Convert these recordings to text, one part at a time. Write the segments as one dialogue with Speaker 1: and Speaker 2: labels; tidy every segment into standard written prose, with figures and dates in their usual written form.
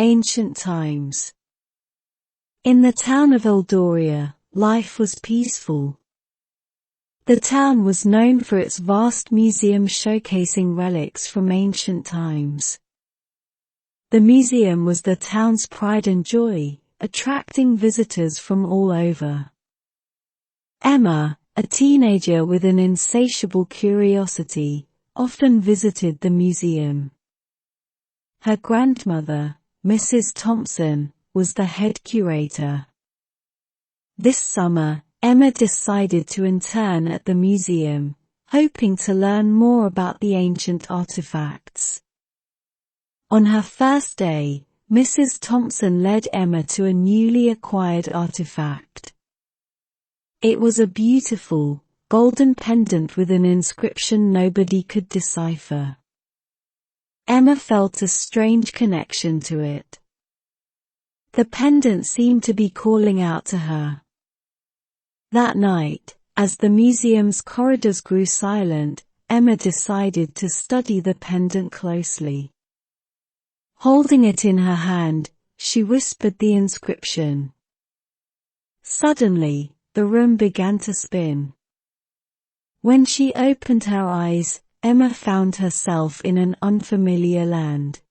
Speaker 1: Ancient times. In the town of Eldoria, life was peaceful. The town was known for its vast museum showcasing relics from ancient times. The museum was the town's pride and joy, attracting visitors from all over. Emma, a teenager with an insatiable curiosity, often visited the museum. Her grandmother, Mrs. Thompson, was the head curator. This summer, Emma decided to intern at the museum, hoping to learn more about the ancient artifacts. On her first day, Mrs. Thompson led Emma to a newly acquired artifact. It was a beautiful, golden pendant with an inscription nobody could decipher. Emma felt a strange connection to it. The pendant seemed to be calling out to her. That night, as the museum's corridors grew silent, Emma decided to study the pendant closely. Holding it in her hand, she whispered the inscription. Suddenly, the room began to spin. When she opened her eyes, Emma found herself in an unfamiliar land.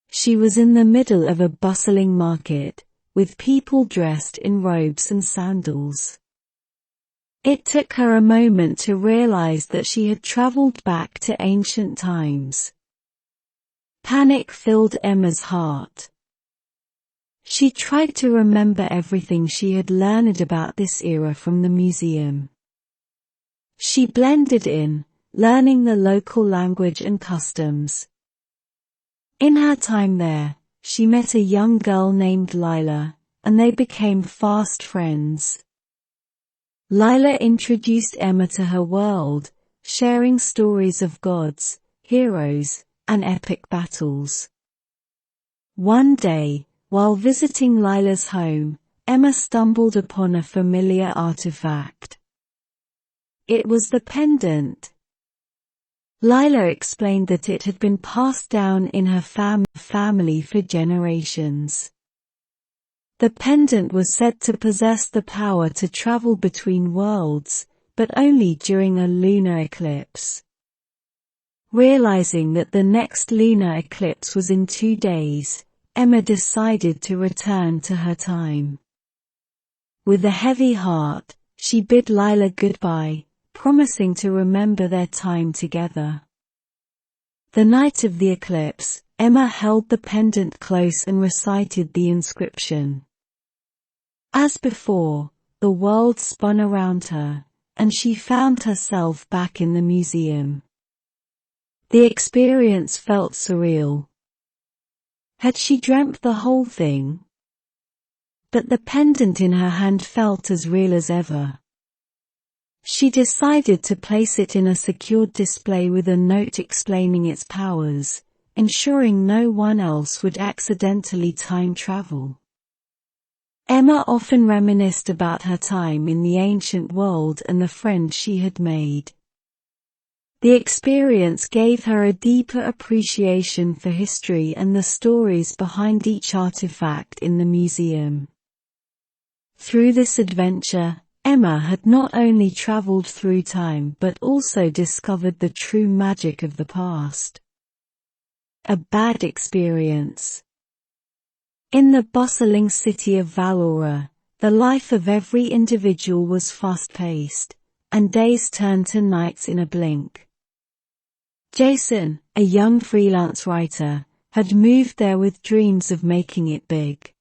Speaker 1: She was in the middle of a bustling market, with people dressed in robes and sandals. It took her a moment to realize that she had traveled back to ancient times. Panic filled Emma's heart. She tried to remember everything she had learned about this era from the museum. She blended in, learning the local language and customs. In her time there, she met a young girl named Lila, and they became fast friends. Lila introduced Emma to her world, sharing stories of gods, heroes, and epic battles. One day, while visiting Lila's home, Emma stumbled upon a familiar artifact. It was the pendant. Lila explained that it had been passed down in her family for generations. The pendant was said to possess the power to travel between worlds, but only during a lunar eclipse. Realizing that the next lunar eclipse was in 2 days, Emma decided to return to her time. With a heavy heart, she bid Lila goodbye, promising to remember their time together. The night of the eclipse, Emma held the pendant close and recited the inscription. As before, the world spun around her, and she found herself back in the museum. The experience felt surreal. Had she dreamt the whole thing? But the pendant in her hand felt as real as ever. She decided to place it in a secured display with a note explaining its powers, ensuring no one else would accidentally time travel. Emma often reminisced about her time in the ancient world and the friends she had made. The experience gave her a deeper appreciation for history and the stories behind each artifact in the museum. Through this adventure, Emma had not only traveled through time but also discovered the true magic of the past. A bad experience. In the bustling city of Valora, the life of every individual was fast-paced, and days turned to nights in a blink. Jason, a young freelance writer, had moved there with dreams of making it big.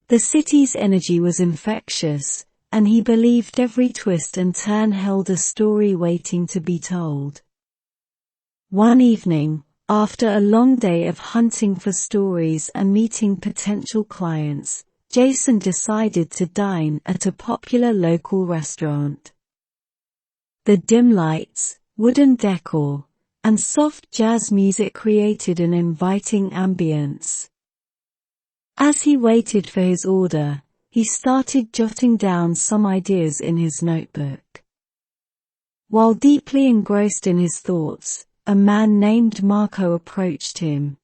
Speaker 1: The city's energy was infectious, and he believed every twist and turn held a story waiting to be told. One evening, after a long day of hunting for stories and meeting potential clients, Jason decided to dine at a popular local restaurant. The dim lights, wooden decor, and soft jazz music created an inviting ambience. As he waited for his order, he started jotting down some ideas in his notebook. While deeply engrossed in his thoughts, a man named Marco approached him.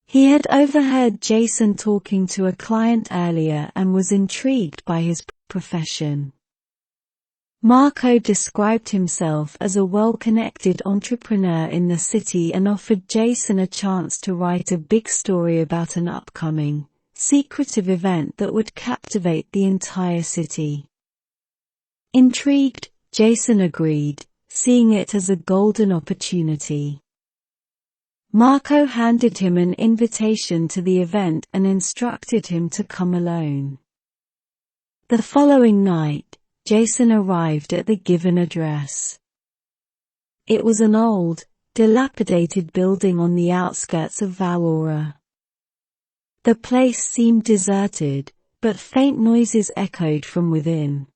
Speaker 1: He had overheard Jason talking to a client earlier and was intrigued by his profession. Marco described himself as a well-connected entrepreneur in the city and offered Jason a chance to write a big story about an upcoming, secretive event that would captivate the entire city. Intrigued, Jason agreed, seeing it as a golden opportunity. Marco handed him an invitation to the event and instructed him to come alone. The following night, Jason arrived at the given address. It was an old, dilapidated building on the outskirts of Valora. The place seemed deserted, but faint noises echoed from within.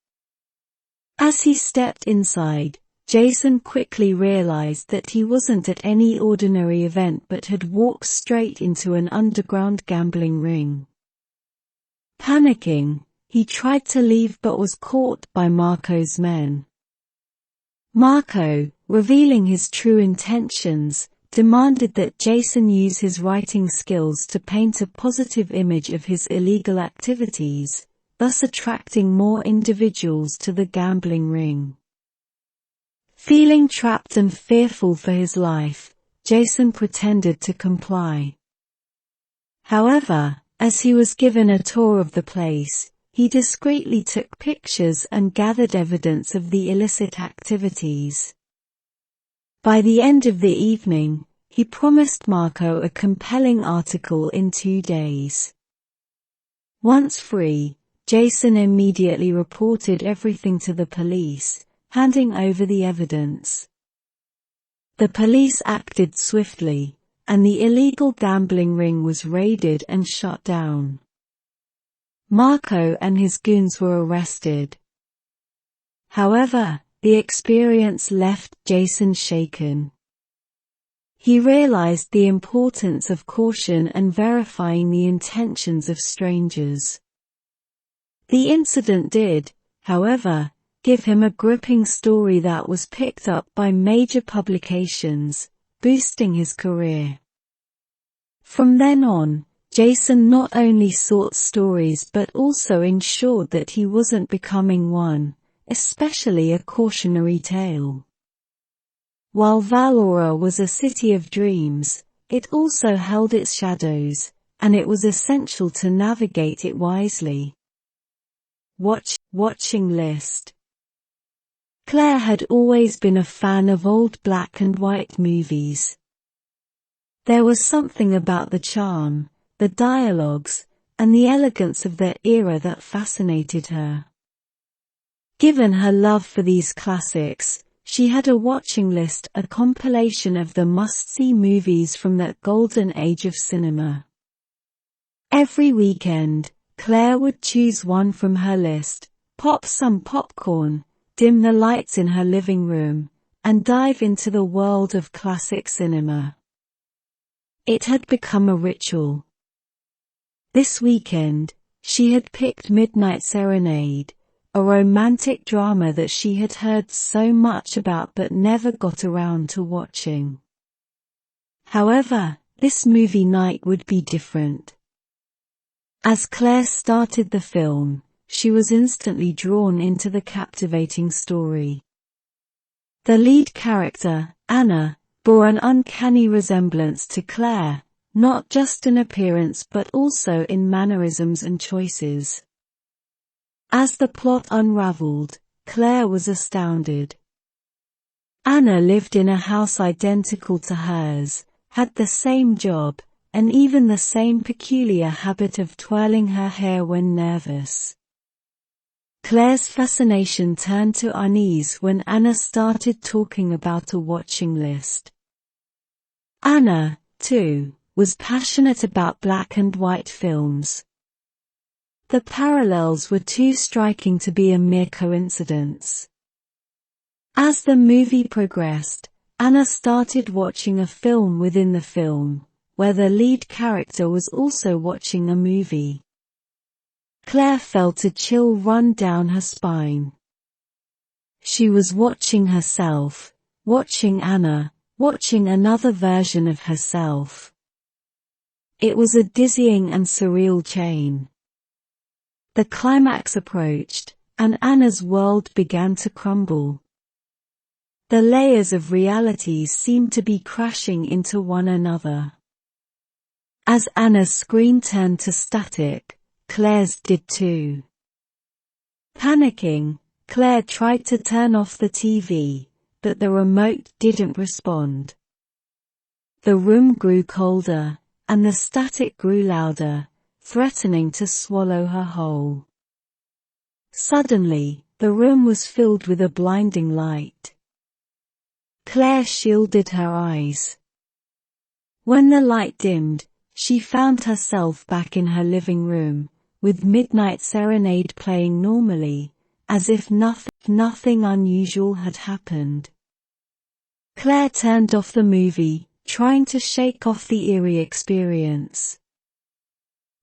Speaker 1: As he stepped inside, Jason quickly realized that he wasn't at any ordinary event but had walked straight into an underground gambling ring. Panicking, he tried to leave but was caught by Marco's men. Marco, revealing his true intentions, demanded that Jason use his writing skills to paint a positive image of his illegal activities, thus attracting more individuals to the gambling ring. Feeling trapped and fearful for his life, Jason pretended to comply. However, as he was given a tour of the place, he discreetly took pictures and gathered evidence of the illicit activities. By the end of the evening, he promised Marco a compelling article in 2 days. Once free, Jason immediately reported everything to the police, handing over the evidence. The police acted swiftly, and the illegal gambling ring was raided and shut down. Marco and his goons were arrested. However, the experience left Jason shaken. He realized the importance of caution and verifying the intentions of strangers. The incident did, however, give him a gripping story that was picked up by major publications, boosting his career. From then on, Jason not only sought stories but also ensured that he wasn't becoming one, especially a cautionary tale. While Valora was a city of dreams, it also held its shadows, and it was essential to navigate it wisely. Watching list. Claire had always been a fan of old black and white movies. There was something about the charm, the dialogues, and the elegance of their era that fascinated her. Given her love for these classics, she had a watching list, a compilation of the must-see movies from that golden age of cinema. Every weekend, Claire would choose one from her list, pop some popcorn, dim the lights in her living room, and dive into the world of classic cinema. It had become a ritual. This weekend, she had picked Midnight Serenade, a romantic drama that she had heard so much about but never got around to watching. However, this movie night would be different. As Claire started the film, she was instantly drawn into the captivating story. The lead character, Anna, bore an uncanny resemblance to Claire, not just in appearance but also in mannerisms and choices. As the plot unraveled, Claire was astounded. Anna lived in a house identical to hers, had the same job, and even the same peculiar habit of twirling her hair when nervous. Claire's fascination turned to unease when Anna started talking about a watching list. Anna, too, was passionate about black and white films. The parallels were too striking to be a mere coincidence. As the movie progressed, Anna started watching a film within the film, where the lead character was also watching a movie. Claire felt a chill run down her spine. She was watching herself, watching Anna, watching another version of herself. It was a dizzying and surreal chain. The climax approached, and Anna's world began to crumble. The layers of realities seemed to be crashing into one another. As Anna's screen turned to static, Claire's did too. Panicking, Claire tried to turn off the TV, but the remote didn't respond. The room grew colder, and the static grew louder, threatening to swallow her whole. Suddenly, the room was filled with a blinding light. Claire shielded her eyes. When the light dimmed, she found herself back in her living room, with Midnight Serenade playing normally, as if nothing unusual had happened. Claire turned off the movie, trying to shake off the eerie experience.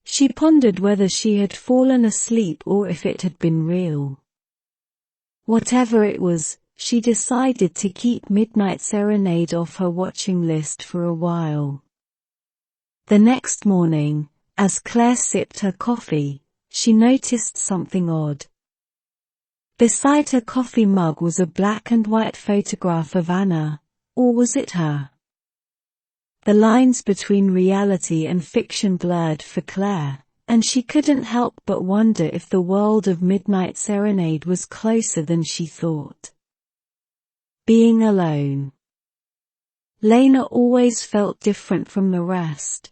Speaker 1: She pondered whether she had fallen asleep or if it had been real. Whatever it was, she decided to keep Midnight Serenade off her watching list for a while. The next morning, as Claire sipped her coffee, she noticed something odd. Beside her coffee mug was a black and white photograph of Anna, or was it her? The lines between reality and fiction blurred for Claire, and she couldn't help but wonder if the world of Midnight Serenade was closer than she thought. Being alone. Lena always felt different from the rest.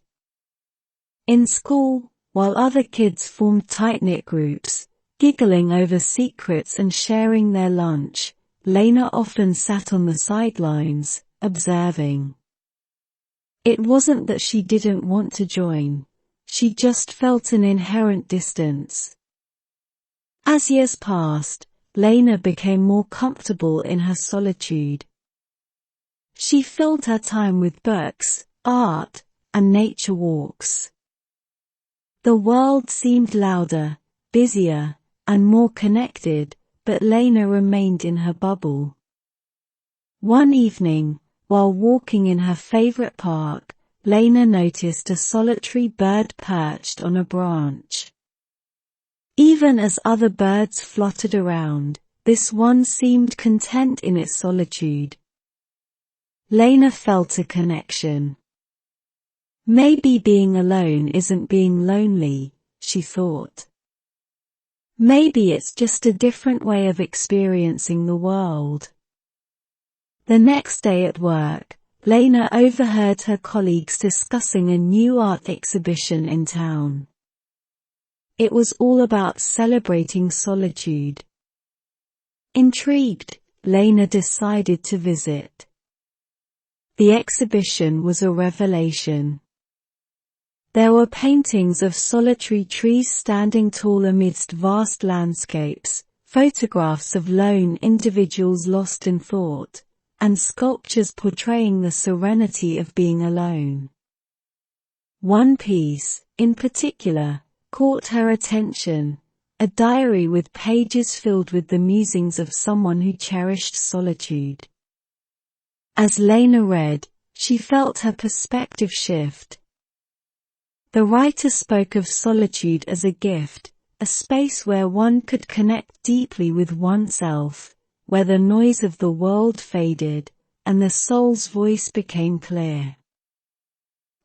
Speaker 1: In school, while other kids formed tight-knit groups, giggling over secrets and sharing their lunch, Lena often sat on the sidelines, observing. It wasn't that she didn't want to join, she just felt an inherent distance. As years passed, Lena became more comfortable in her solitude. She filled her time with books, art, and nature walks. The world seemed louder, busier, and more connected, but Lena remained in her bubble. One evening, while walking in her favorite park, Lena noticed a solitary bird perched on a branch. Even as other birds fluttered around, this one seemed content in its solitude. Lena felt a connection. Maybe being alone isn't being lonely, she thought. Maybe it's just a different way of experiencing the world. The next day at work, Lena overheard her colleagues discussing a new art exhibition in town. It was all about celebrating solitude. Intrigued, Lena decided to visit. The exhibition was a revelation. There were paintings of solitary trees standing tall amidst vast landscapes, photographs of lone individuals lost in thought, and sculptures portraying the serenity of being alone. One piece, in particular, caught her attention, a diary with pages filled with the musings of someone who cherished solitude. As Lena read, she felt her perspective shift. The writer spoke of solitude as a gift, a space where one could connect deeply with oneself, where the noise of the world faded, and the soul's voice became clear.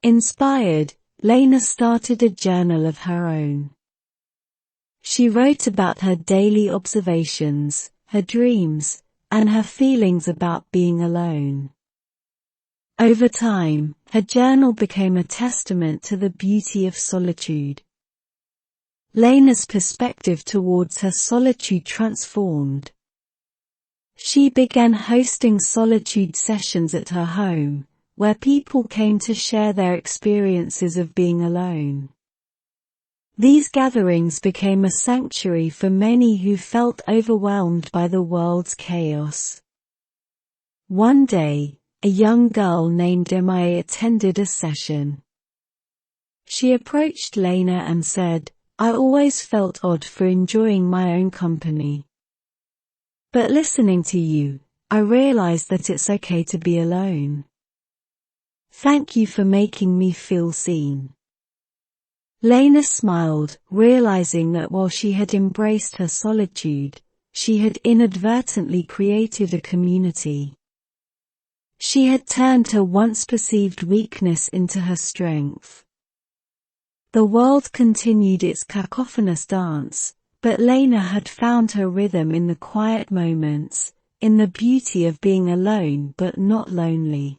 Speaker 1: Inspired, Lena started a journal of her own. She wrote about her daily observations, her dreams, and her feelings about being alone. Over time, her journal became a testament to the beauty of solitude. Lena's perspective towards her solitude transformed. She began hosting solitude sessions at her home, where people came to share their experiences of being alone. These gatherings became a sanctuary for many who felt overwhelmed by the world's chaos. One day, a young girl named Emma attended a session. She approached Lena and said, "I always felt odd for enjoying my own company. But listening to you, I realized that it's okay to be alone. Thank you for making me feel seen." Lena smiled, realizing that while she had embraced her solitude, she had inadvertently created a community. She had turned her once perceived weakness into her strength. The world continued its cacophonous dance, but Lena had found her rhythm in the quiet moments, in the beauty of being alone but not lonely.